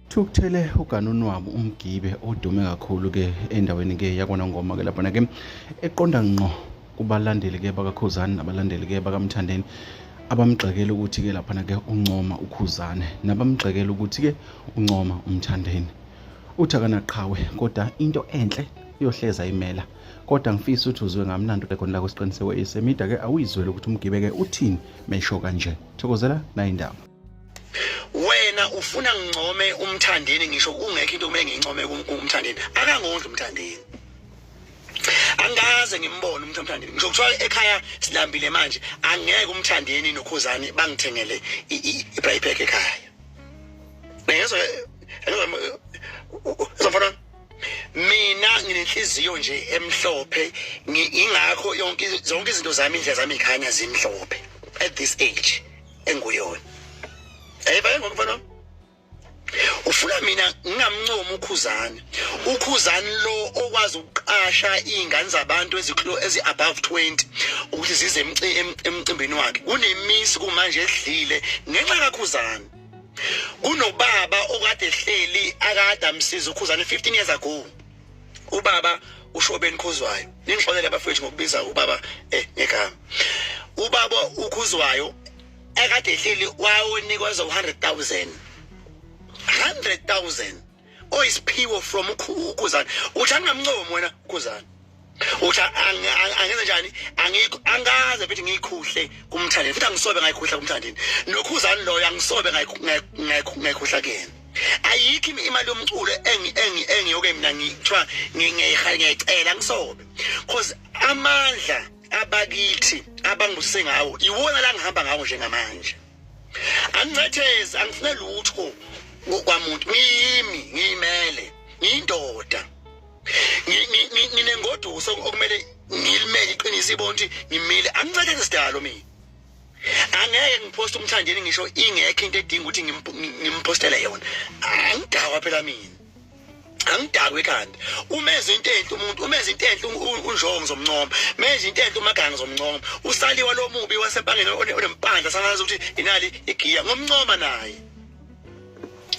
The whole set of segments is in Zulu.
Thukuthele uganunwabu umgibe odume kakhulu ke endaweni ke yakwaNongoma ke lapha ke eqonda ngqo kubalandeli ke bakaKhuzani nabalandeli ke bakaMthandeni abamgxekela ukuthi ke lapha ke uncoma uKhuzani nabamgxekela ukuthi ke uncoma uMthandeni. Uthi akanaqhawe kodwa into enhle iyohleza imela. Kodwa ngifisa ukuthi uzwe ngamnandi khona la kwesiqiniseko esemida ke awuyizwele ukuthi umgibe ke uthini mesho kanje. Thokozela na indaba. Wena ufuna ngicome uMthandeni ngisho ungekho into kumele ngincome uMthandeni akangondla uMthandeni angaze ngimbone uMthandeni ngisho kuthiwa ekhaya silambile manje angeke uMthandeni noKhuzani bangithengele i-braai pack ekhaya ngezwe uzofana mina nginenhliziyo nje emhlophe ingakho zonke izinto zami indlela zami ikhanya zimhlophe at this age enguyona. Hey ngokufana ufuna mina ngingamncoma uKhuzani lo okwazi ukuqasha izingane zabantu ezi above 20 ukuthi zize emcimbini wakhe unemisi kumanje edlile ngenxa kaKhuzani kunobaba okade ehleli akade amsiza uKhuzani 15 years ago ubaba uShobeni Khuzwayo ningihlolele abafowethu ngokubiza ubaba ngegama ubaba uKhuzwayo akade ehleli wayonikwa 100,000 oyisiphiwo from uKhuzani uthi angamncomo wena uKhuzani uthi angenza njani angaze bethi ngikhuhle kuMthandeni futhi angisobe ngayikhuhla kuMthandeni noKhuzani loyo angisobe ngayikhuhla kuyena ayikho imali yomculo engiyoke mina ngithiwa ngiyicela ngisobe because amandla abakithi abangusengawo iwona la ngihamba ngawo njengamanje angicethezi angifune lutho kwamuntu ngiyimele ngiyindoda nginengoduso okumele ngilimele iqinise ibonti ngimile angicethezi sidalo mina angeke ngiposte uMthandeni ngisho ingekho into edinga ukuthi ngimpostele yona angidawa phela mina angidakwe ekhanda umeza into enhle umuntu umeza into enhle unjongo zomncoma meza into enhle uMaganga zomncoma usaliwa lo mubi wasebangeni onempandla sangazi ukuthi inali igiya ngomncoma naye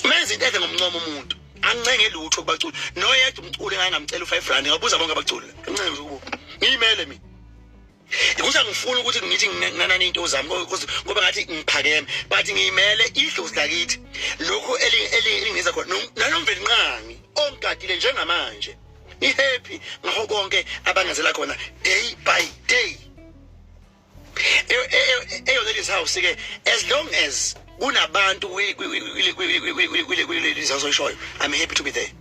meza into enhle ngomncoma umuntu ancenge lutho kubaculi noyedwa umculi engangamcela u5 rand ngabuza bonke abaculi ancenge ukubo ngiyimele mina ukuthi angifuni ukuthi ngithi nginanani into zami ngoba ngathi ngiphakeme but ngiyimele idlozi lakithi lokho elingiza khona nanomveli nqangi ongadile njengamanje ihappy ngakho konke abangenzela khona day by day eyoladies house ke as long as kunabantu kule I'm happy to be there.